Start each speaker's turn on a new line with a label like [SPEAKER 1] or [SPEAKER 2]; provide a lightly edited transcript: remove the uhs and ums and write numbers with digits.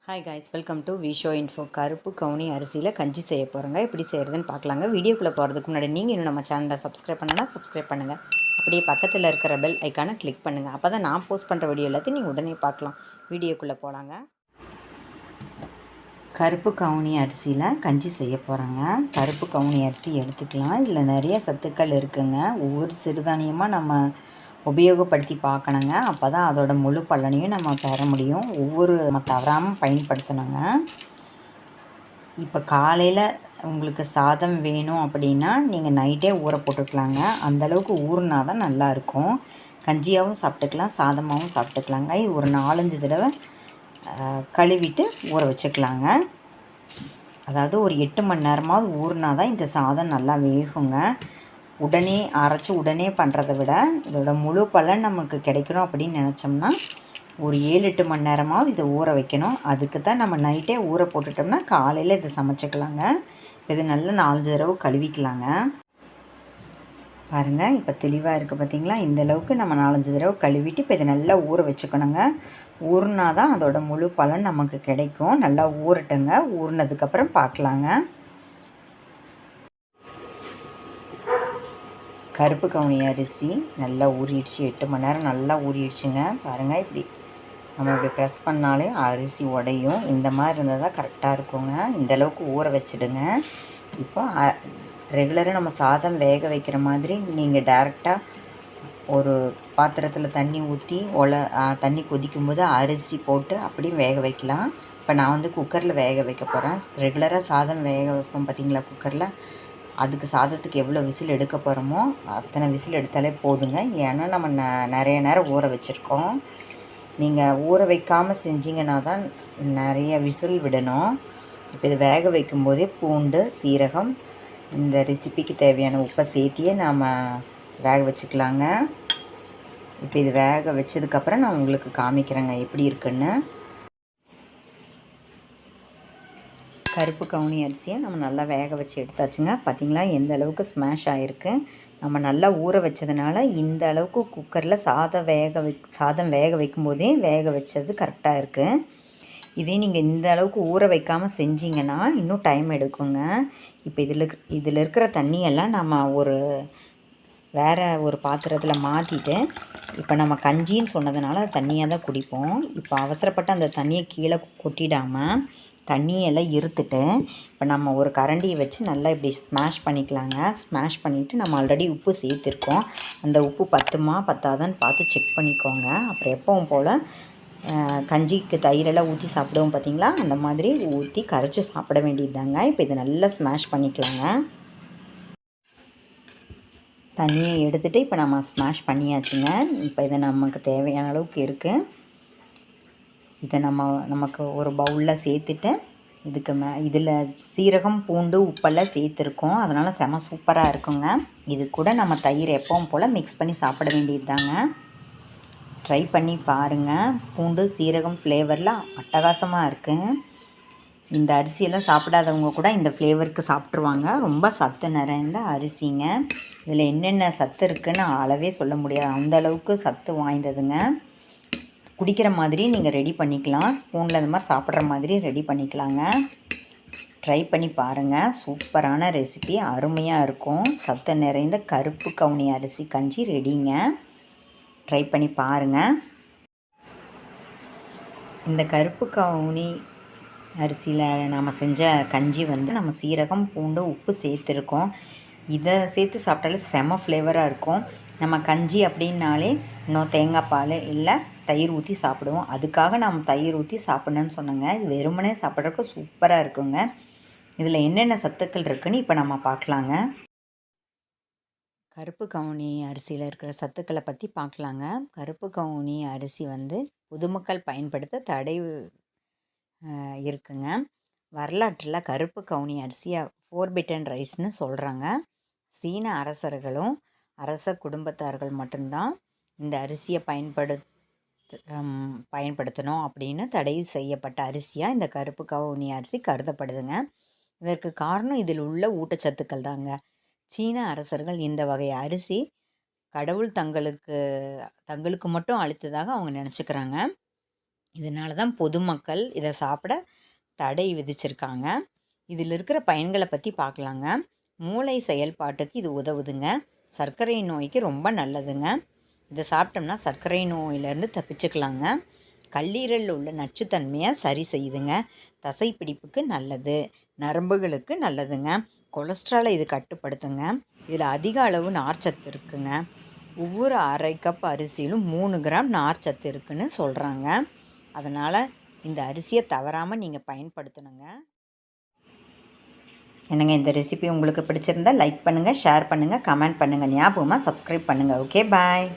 [SPEAKER 1] Hi guys, welcome to விஷோ info. கருப்பு கவுனி அரிசியில் கஞ்சி செய்ய போகிறோங்க. எப்படி செய்கிறதுன்னு பார்க்கலாங்க. வீடியோக்குள்ளே போகிறதுக்கு முன்னாடி நீங்கள் இன்னும் நம்ம சேனலை சப்ஸ்கிரைப் பண்ணலாம், சப்ஸ்கிரைப் பண்ணுங்கள். அப்படியே பக்கத்தில் இருக்கிற பெல் ஐக்கானை கிளிக் பண்ணுங்கள். அப்போ தான் நான் போஸ்ட் பண்ணுற வீடியோ எல்லாத்தையும் நீங்கள் உடனே பார்க்கலாம். வீடியோக்குள்ளே போகலாங்க. கருப்பு கவுனி அரிசியில் கஞ்சி செய்ய போகிறோங்க. கருப்பு கவுனி அரிசி எடுத்துக்கலாம். இதில் நிறைய சத்துக்கள் இருக்குதுங்க. ஒவ்வொரு சிறுதானியமாக நம்ம உபயோகப்படுத்தி பார்க்கணுங்க. அப்போ தான் அதோட முழு பலனையும் நம்ம பெற முடியும். நம்ம தவறாமல் பயன்படுத்தணுங்க. இப்போ காலையில் உங்களுக்கு சாதம் வேணும் அப்படின்னா நீங்கள் நைட்டே ஊற போட்டுக்கலாங்க. அந்தளவுக்கு ஊறினா தான் நல்லாயிருக்கும். கஞ்சியாகவும் சாப்பிட்டுக்கலாம், சாதமாகவும் சாப்பிட்டுக்கலாங்க. இது ஒரு 4-5 தடவை கழுவிட்டு ஊற வச்சுக்கலாங்க. அதாவது ஒரு 8 மணி நேரமாவது ஊறினா தான் இந்த சாதம் நல்லா வேகுங்க. உடனே அரைச்சி உடனே பண்ணுறத விட இதோட முழு பலன் நமக்கு கிடைக்கணும் அப்படின்னு நினச்சோம்னா ஒரு 7-8 மணி நேரமாவது இதை ஊற வைக்கணும். அதுக்கு தான் நம்ம நைட்டே ஊற போட்டுட்டோம்னா காலையில் இதை சமைச்சிக்கலாங்க. இது நல்லா 4 தடவை கழுவிக்கலாங்க. பாருங்கள், இப்போ தெளிவாக இருக்குது பார்த்திங்களா? இந்தளவுக்கு நம்ம 4-5 தடவை கழுவிட்டு இப்போ இதை நல்லா ஊற வச்சுக்கணுங்க. ஊறினா தான் அதோட முழு பலன் நமக்கு கிடைக்கும். நல்லா ஊறட்டுங்க. ஊறினதுக்கப்புறம் பார்க்கலாங்க. கருப்பு கவுனி அரிசி நல்லா ஊறிடுச்சு. 8 மணி நேரம் நல்லா ஊறிடுச்சுங்க. பாருங்கள், இப்படி நம்ம இப்படி ப்ரெஸ் பண்ணாலே அரிசி உடையும். இந்த மாதிரி இருந்தால் தான் கரெக்டாக இருக்குங்க. இந்தளவுக்கு ஊற வச்சுடுங்க. இப்போ ரெகுலராக நம்ம சாதம் வேக வைக்கிற மாதிரி நீங்கள் டேரெக்டாக ஒரு பாத்திரத்தில் தண்ணி ஊற்றி தண்ணி கொதிக்கும்போது அரிசி போட்டு அப்படியும் வேக வைக்கலாம். இப்போ நான் வந்து குக்கரில் வேக வைக்க போகிறேன். ரெகுலராக சாதம் வேக வைப்போம் பார்த்திங்களா குக்கரில். அதுக்கு சாதத்துக்கு எவ்வளோ விசில் எடுக்க போகிறோமோ அத்தனை விசில் எடுத்தாலே போதுங்க. ஏன்னா நம்ம நிறைய நேரம் ஊற வச்சுருக்கோம். நீங்கள் ஊற வைக்காமல் செஞ்சிங்கன்னா தான் நிறைய விசில் விடணும். இப்போ இது வேக வைக்கும்போதே பூண்டு, சீரகம், இந்த ரெசிபிக்கு தேவையான உப்பை சேர்த்தியே நாம் வேக வச்சுக்கலாங்க. இப்போ இது வேக வச்சதுக்கப்புறம் நான் உங்களுக்கு காமிக்கிறேங்க எப்படி இருக்குன்னு. கருப்பு கவுனி அரிசியை நம்ம நல்லா வேக வச்சு எடுத்தாச்சுங்க. பார்த்திங்களா எந்த அளவுக்கு ஸ்மாஷ் ஆகிருக்கு. நம்ம நல்லா ஊற வச்சதுனால இந்த அளவுக்கு குக்கரில் சாதம் வேக வைக்கும்போதே வேக வச்சது கரெக்டாக இருக்குது. இதே நீங்கள் இந்த அளவுக்கு ஊற வைக்காமல் செஞ்சிங்கன்னா இன்னும் டைம் எடுக்குங்க. இப்போ இதில் இருக்கிற தண்ணியெல்லாம் நம்ம வேறு ஒரு பாத்திரத்தில் மாற்றிட்டு இப்போ நம்ம கஞ்சின்னு சொன்னதுனால தண்ணியாக தான் குடிப்போம். இப்போ அவசரப்பட்டு அந்த தண்ணியை கீழே கொட்டிடாமல் தண்ணியெல்லாம் இருத்துட்டு இப்போ நம்ம ஒரு கரண்டியை வச்சு நல்லா இப்படி ஸ்மாஷ் பண்ணிக்கலாங்க. ஸ்மாஷ் பண்ணிவிட்டு நம்ம ஆல்ரெடி உப்பு சேர்த்துருக்கோம். அந்த உப்பு பத்தாதான்னு பார்த்து செக் பண்ணிக்கோங்க. அப்புறம் எப்பவும் போல் கஞ்சிக்கு தயிரெல்லாம் ஊற்றி சாப்பிடுவோம் பார்த்திங்களா, அந்த மாதிரி ஊற்றி கரைச்சி சாப்பிட வேண்டியது தாங்க. இப்போ இதை நல்லா ஸ்மாஷ் பண்ணிக்கலாங்க. தண்ணியை எடுத்துகிட்டு இப்போ நம்ம ஸ்மாஷ் பண்ணியாச்சுங்க. இப்போ இதை நமக்கு தேவையான அளவுக்கு இருக்குது. இதை நமக்கு ஒரு பவுலில் சேர்த்துட்டு இதில் சீரகம், பூண்டு, உப்பெல்லாம் சேர்த்துருக்கோம். அதனால் செம சூப்பராக இருக்குங்க. இது கூட நம்ம தயிர் எப்பவும் போல் மிக்ஸ் பண்ணி சாப்பிட வேண்டியது தாங்க. ட்ரை பண்ணி பாருங்கள். பூண்டு, சீரகம் ஃப்ளேவர்லாம் அட்டகாசமாக இருக்குது. இந்த அரிசியெல்லாம் சாப்பிடாதவங்க கூட இந்த ஃப்ளேவருக்கு சாப்பிட்ருவாங்க. ரொம்ப சத்து நிறைந்த அரிசிங்க. இதில் என்னென்ன சத்து இருக்குதுன்னு அளவே சொல்ல முடியாது, அந்தளவுக்கு சத்து வாய்ந்ததுங்க. குடிக்கிற மாதிரி நீங்கள் ரெடி பண்ணிக்கலாம். ஸ்பூனில் இந்த மாதிரி சாப்பிட்ற மாதிரி ரெடி பண்ணிக்கலாங்க. ட்ரை பண்ணி பாருங்கள். சூப்பரான ரெசிபி, அருமையாக இருக்கும். சத்து நிறைந்த கருப்பு கவுனி அரிசி கஞ்சி ரெடிங்க. ட்ரை பண்ணி பாருங்கள். இந்த கருப்பு கவுனி அரிசியில் நாம் செஞ்ச கஞ்சி வந்து நம்ம சீரகம், பூண்டு, உப்பு சேர்த்துருக்கோம். இதை சேர்த்து சாப்பிட்டாலே செம ஃப்ளேவராக இருக்கும். நம்ம கஞ்சி அப்படின்னாலே இன்னும் தேங்காய் பால் இல்லை தயிர் ஊற்றி சாப்பிடுவோம். அதுக்காக நம்ம தயிர் ஊற்றி சாப்பிட்ணுன்னு சொன்னேங்க. இது வெறுமனே சாப்பிட்றதுக்கு சூப்பராக இருக்குங்க. இதில் என்னென்ன சத்துக்கள் இருக்குதுன்னு இப்போ நம்ம பார்க்கலாங்க. கருப்பு கவுனி அரிசியில் இருக்கிற சத்துக்களை பற்றி பார்க்கலாங்க. கருப்பு கவுனி அரிசி வந்து பொதுமக்கள் பயன்படுத்த தடை இருக்குங்க. வரலாற்றில் கருப்பு கவுனி அரிசியை ஃபோர்பிட்டன் ரைஸ்னு சொல்கிறாங்க. சீன அரசர்களும் அரச குடும்பத்தார்கள் மட்டும்தான் இந்த அரிசியை பயன்படுத்தணும் அப்படின்னு தடை செய்யப்பட்ட அரிசியாக இந்த கருப்பு கவுனி அரிசி கருதப்படுதுங்க. இதற்கு காரணம் இதில் உள்ள ஊட்டச்சத்துக்கள் தாங்க. சீன அரசர்கள் இந்த வகை அரிசி கடவுள் தங்களுக்கு மட்டும் அளித்ததாக அவங்க நினச்சிக்கிறாங்க. இதனால தான் பொதுமக்கள் இதை சாப்பிட தடை விதிச்சிருக்காங்க. இதில் இருக்கிற பயன்களை பற்றி பார்க்கலாங்க. மூளை செயல்பாட்டுக்கு இது உதவுதுங்க. சர்க்கரை நோய்க்கு ரொம்ப நல்லதுங்க. இதை சாப்பிட்டோம்னா சர்க்கரை நோயிலேருந்து தப்பிச்சுக்கலாங்க. கல்லீரலில் உள்ள நச்சுத்தன்மையை சரி செய்யுதுங்க. தசைப்பிடிப்புக்கு நல்லது, நரம்புகளுக்கு நல்லதுங்க. கொலஸ்ட்ராலை இது கட்டுப்படுத்துங்க. இதில் அதிக அளவு நார்ச்சத்து இருக்குங்க. ஒவ்வொரு அரை கப் அரிசியிலும் 3 கிராம் நார்ச்சத்து இருக்குன்னு சொல்கிறாங்க. அதனால் இந்த அரிசியை தவறாமல் நீங்கள் பயன்படுத்தணுங்க. என்னங்க, இந்த ரெசிபி உங்களுக்கு பிடிச்சிருந்தா லைக் பண்ணுங்கள், ஷேர் பண்ணுங்கள், கமெண்ட் பண்ணுங்கள். ஞாபகமாக சப்ஸ்கிரைப் பண்ணுங்கள். ஓகே, பாய்.